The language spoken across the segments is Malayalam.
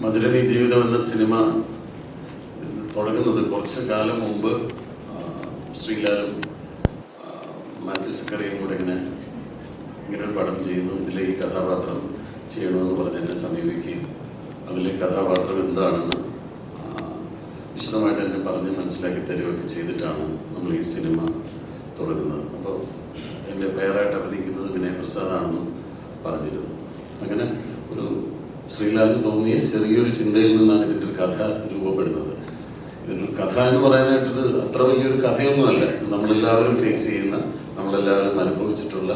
മധുരമീ ജീവിതം എന്ന സിനിമ തുടങ്ങുന്നത് കുറച്ച് കാലം മുമ്പ് ശ്രീലാലും മാത്യു സക്കറിയും കൂടെ ഇങ്ങനെ ഒരു പടം ചെയ്യുന്നു, ഇതിലെ ഈ കഥാപാത്രം ചെയ്യണമെന്ന് പറഞ്ഞ് എന്നെ സമീപിക്കുകയും അതിലെ കഥാപാത്രം എന്താണെന്ന് വിശദമായിട്ട് എന്നെ പറഞ്ഞ് മനസ്സിലാക്കി തരികയൊക്കെ ചെയ്തിട്ടാണ് നമ്മൾ ഈ സിനിമ തുടങ്ങുന്നത്. അപ്പോൾ എൻ്റെ പേരായിട്ട് അഭിനയിക്കുന്നത് വിനയ് പ്രസാദാണെന്നും പറഞ്ഞിരുന്നു. അങ്ങനെ ഒരു ശ്രീലാലിന് തോന്നിയ ചെറിയൊരു ചിന്തയിൽ നിന്നാണ് ഇതിൻ്റെ ഒരു കഥ രൂപപ്പെടുന്നത്. ഇതിനൊരു കഥ എന്ന് പറയാനായിട്ടത് അത്ര വലിയൊരു കഥയൊന്നുമല്ല. നമ്മളെല്ലാവരും ഫേസ് ചെയ്യുന്ന, നമ്മളെല്ലാവരും അനുഭവിച്ചിട്ടുള്ള,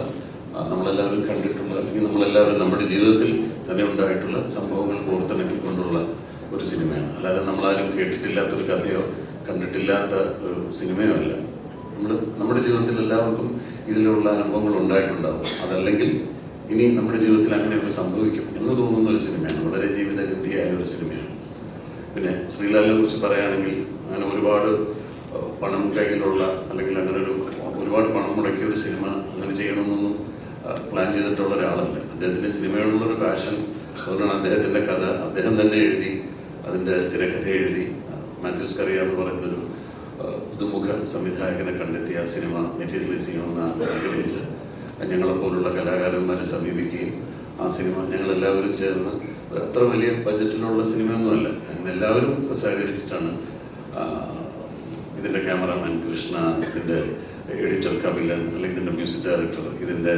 നമ്മളെല്ലാവരും കണ്ടിട്ടുള്ള, അല്ലെങ്കിൽ നമ്മളെല്ലാവരും നമ്മുടെ ജീവിതത്തിൽ തന്നെ ഉണ്ടായിട്ടുള്ള സംഭവങ്ങൾ കോർത്തിണക്കിക്കൊണ്ടുള്ള ഒരു സിനിമയാണ്. അല്ലാതെ നമ്മളാരും കേട്ടിട്ടില്ലാത്തൊരു കഥയോ കണ്ടിട്ടില്ലാത്ത ഒരു സിനിമയോ അല്ല. നമ്മുടെ ജീവിതത്തിൽ എല്ലാവർക്കും ഇതിലുള്ള അനുഭവങ്ങൾ ഉണ്ടായിട്ടുണ്ടാവും. അതല്ലെങ്കിൽ ഇനി നമ്മുടെ ജീവിതത്തിൽ അങ്ങനെയൊക്കെ സംഭവിക്കും എന്ന് തോന്നുന്ന ഒരു സിനിമയാണ്. വളരെ ജീവിതഗന്ധിയായ ഒരു സിനിമയാണ്. പിന്നെ ശ്രീലാലിനെ കുറിച്ച് പറയുകയാണെങ്കിൽ അങ്ങനെ ഒരുപാട് പണം കയ്യിലുള്ള, അല്ലെങ്കിൽ അങ്ങനെ ഒരുപാട് പണം മുടക്കിയ ഒരു സിനിമ അങ്ങനെ ചെയ്യണമെന്നൊന്നും പ്ലാൻ ചെയ്തിട്ടുള്ള ഒരാളല്ല. അദ്ദേഹത്തിൻ്റെ സിനിമയോടുള്ളൊരു പാഷൻ, അതുകൊണ്ടാണ് അദ്ദേഹത്തിൻ്റെ കഥ അദ്ദേഹം തന്നെ എഴുതി, അതിൻ്റെ തിരക്കഥ എഴുതി മാത്യു സക്കറിയ എന്ന് പറയുന്നൊരു പുതുമുഖ സംവിധായകനെ കണ്ടെത്തി ആ സിനിമ മെറ്റീരിയലൈസ് ചെയ്യണമെന്ന് ആഗ്രഹിച്ച് ഞങ്ങളെപ്പോലുള്ള കലാകാരന്മാരെ സമീപിക്കുകയും ആ സിനിമ ഞങ്ങളെല്ലാവരും ചേർന്ന് അത്ര വലിയ ബഡ്ജറ്റിലുള്ള സിനിമയൊന്നുമല്ല, അങ്ങനെ എല്ലാവരും സഹകരിച്ചിട്ടാണ് ഇതിൻ്റെ ക്യാമറാമാൻ കൃഷ്ണ, ഇതിൻ്റെ എഡിറ്റർ കപിലൻ, അല്ലെങ്കിൽ ഇതിൻ്റെ മ്യൂസിക് ഡയറക്ടർ, ഇതിൻ്റെ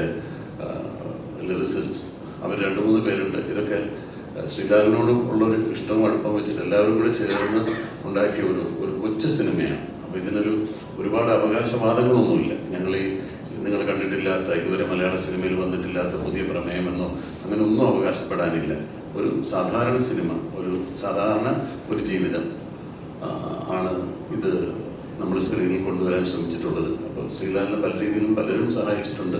ലിറിസിസ്റ്റ്സ്, അവർ 2-3 പേരുണ്ട്. ഇതൊക്കെ ശ്രീലാലിനോടും ഉള്ളൊരു ഇഷ്ടവും അടുപ്പം വെച്ചിട്ട് എല്ലാവരും കൂടെ ചേർന്ന് ഉണ്ടാക്കിയ ഒരു കൊച്ചു സിനിമയാണ്. അപ്പോൾ ഇതിനൊരു ഒരുപാട് അവകാശവാദങ്ങളൊന്നുമില്ല. നിങ്ങൾ കണ്ടിട്ടില്ലാത്ത, ഇതുവരെ മലയാള സിനിമയിൽ വന്നിട്ടില്ലാത്ത പുതിയ പ്രമേയമെന്നോ അങ്ങനെ ഒന്നും അവകാശപ്പെടാനില്ല. ഒരു സാധാരണ സിനിമ, ഒരു സാധാരണ ഒരു ജീവിതം ആണ് ഇത് നമ്മൾ സ്ക്രീനിൽ കൊണ്ടുവരാൻ ശ്രമിച്ചിട്ടുള്ളത്. അപ്പോൾ ശ്രീലാലിനെ പല രീതിയിലും പലരും സഹായിച്ചിട്ടുണ്ട്.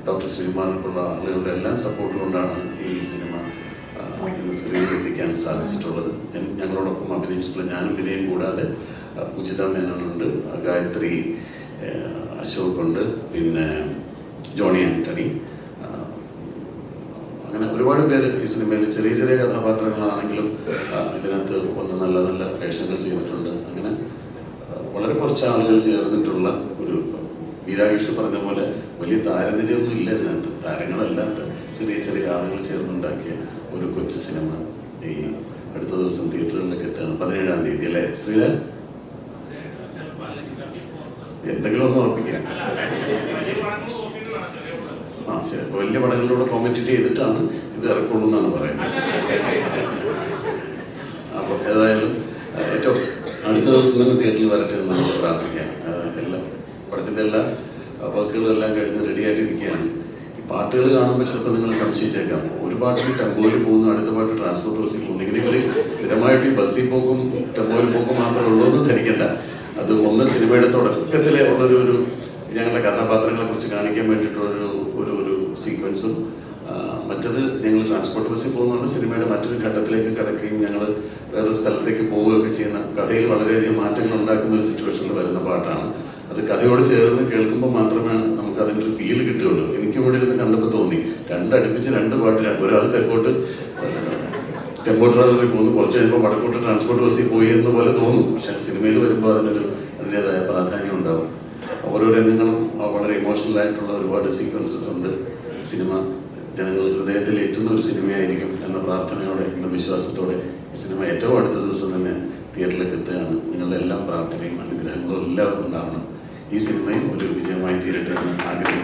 ഡോക്ടർ ശ്രീകുമാറിനുള്ള ആളുകളുടെ എല്ലാം സപ്പോർട്ട് കൊണ്ടാണ് ഈ സിനിമ ഇന്ന് സ്ക്രീനിൽ എത്തിക്കാൻ സാധിച്ചിട്ടുള്ളത്. ഞങ്ങളോടൊപ്പം അഭിനയിച്ചിട്ടുള്ള ഞാനും വിനയും കൂടാതെ ഉചിത മേനോനുണ്ട്, ഗായത്രി അശോക് ഉണ്ട്, പിന്നെ ജോണി ആന്റണി, അങ്ങനെ ഒരുപാട് പേര് ഈ സിനിമയിൽ ചെറിയ ചെറിയ കഥാപാത്രങ്ങളാണെങ്കിലും ഇതിനകത്ത് വന്ന് നല്ല നല്ല വേഷങ്ങൾ ചെയ്തിട്ടുണ്ട്. അങ്ങനെ വളരെ കുറച്ച് ആളുകൾ ചേർന്നിട്ടുള്ള ഒരു, ബീരാകൃഷ്ണ പറഞ്ഞ പോലെ വലിയ താരനിരയൊന്നും ഇല്ല ഇതിനകത്ത്, താരങ്ങളല്ലാത്ത ചെറിയ ചെറിയ ആളുകൾ ചേർന്നുണ്ടാക്കിയ ഒരു കൊച്ചു സിനിമ ഈ അടുത്ത ദിവസം തിയേറ്ററുകളിലേക്ക് എത്തുകയാണ്. 17-ാം തീയതി അല്ലേ ശ്രീലാൽ? എന്തെങ്കിലും ഒന്ന് ഉറപ്പിക്കാം. ശരി, വലിയ പടങ്ങളിലൂടെ കോമ്പറ്റീറ്റ് ചെയ്തിട്ടാണ് ഇത് ഇറക്കുള്ളൂ എന്നാണ് പറയുന്നത്. അപ്പോൾ ഏതായാലും ഏറ്റവും അടുത്ത ദിവസം തന്നെ തിയേറ്ററിൽ വരട്ടെ എന്ന് നമ്മൾ പ്രാർത്ഥിക്കാം. പടത്തിൻ്റെ എല്ലാ വർക്കുകളും എല്ലാം കഴിഞ്ഞ് റെഡി ആയിട്ടിരിക്കുകയാണ്. ഈ പാട്ടുകൾ കാണുമ്പോൾ ചിലപ്പോൾ നിങ്ങൾ സംശയിച്ചേക്കാം, ഒരു പാട്ടിൽ ടെമ്പോയിൽ പോകുന്നു, അടുത്ത പാട്ട് ട്രാൻസ്പോർട്ട് ബസ്സിൽ പോകുന്നു, ഇങ്ങനെ ഒരു സ്ഥിരമായിട്ട് ഈ ബസ്സിൽ പോക്കും ടെമ്പോയിൽ പോക്കും മാത്രമേ ഉള്ളൂ എന്ന് ധരിക്കണ്ട. അത് ഒന്ന് സിനിമയുടെ തുടക്കത്തിലെ ഉള്ളൊരു ഞങ്ങളുടെ കഥാപാത്രങ്ങളെ കുറിച്ച് കാണിക്കാൻ വേണ്ടിയിട്ടുള്ളൊരു സീക്വൻസും, മറ്റത് ഞങ്ങൾ ട്രാൻസ്പോർട്ട് ബസ്സിൽ പോകുന്നതുകൊണ്ട് സിനിമയുടെ മറ്റൊരു ഘട്ടത്തിലേക്ക് കിടക്കുകയും ഞങ്ങൾ വേറൊരു സ്ഥലത്തേക്ക് പോവുകയൊക്കെ ചെയ്യുന്ന, കഥയിൽ വളരെയധികം മാറ്റങ്ങൾ ഉണ്ടാക്കുന്ന ഒരു സിറ്റുവേഷനിൽ വരുന്ന പാട്ടാണ്. അത് കഥയോട് ചേർന്ന് കേൾക്കുമ്പോൾ മാത്രമേ നമുക്ക് അതിൻ്റെ ഒരു ഫീൽ കിട്ടുകയുള്ളൂ. എനിക്ക് ഇവിടെ ഇരുന്ന് കണ്ടപ്പോൾ തോന്നി, അടുപ്പിച്ച് 2 പാട്ടിൽ ഒരാൾ തെക്കോട്ട് ടെമ്പോ ട്രാവലറിൽ പോകുന്നു, കുറച്ച് കഴിയുമ്പോൾ വടക്കോട്ട് ട്രാൻസ്പോർട്ട് ബസ്സിൽ പോയി എന്ന് പോലെ തോന്നും. പക്ഷെ സിനിമയിൽ വരുമ്പോൾ അതിൻ്റെതായ പ്രാധാന്യം ഉണ്ടാവും. ഓരോ രംഗങ്ങളും വളരെ ഇമോഷണലായിട്ടുള്ള ഒരുപാട് സീക്വൻസസ് ഉണ്ട്. സിനിമ ജനങ്ങൾ ഹൃദയത്തിൽ ഏറ്റുന്ന ഒരു സിനിമയായിരിക്കും എന്ന പ്രാർത്ഥനയോടെ, എന്ന വിശ്വാസത്തോടെ ഈ സിനിമ ഏറ്റവും അടുത്ത ദിവസം തന്നെ തിയേറ്ററിലേക്ക് എത്തുകയാണ്. നിങ്ങളുടെ എല്ലാ പ്രാർത്ഥനയും അനുഗ്രഹങ്ങളും എല്ലാവരും ഉണ്ടാവണം. ഈ സിനിമയും ഒരു വിജയമായി തീരട്ടെ എന്ന് ആഗ്രഹിക്കുന്നു.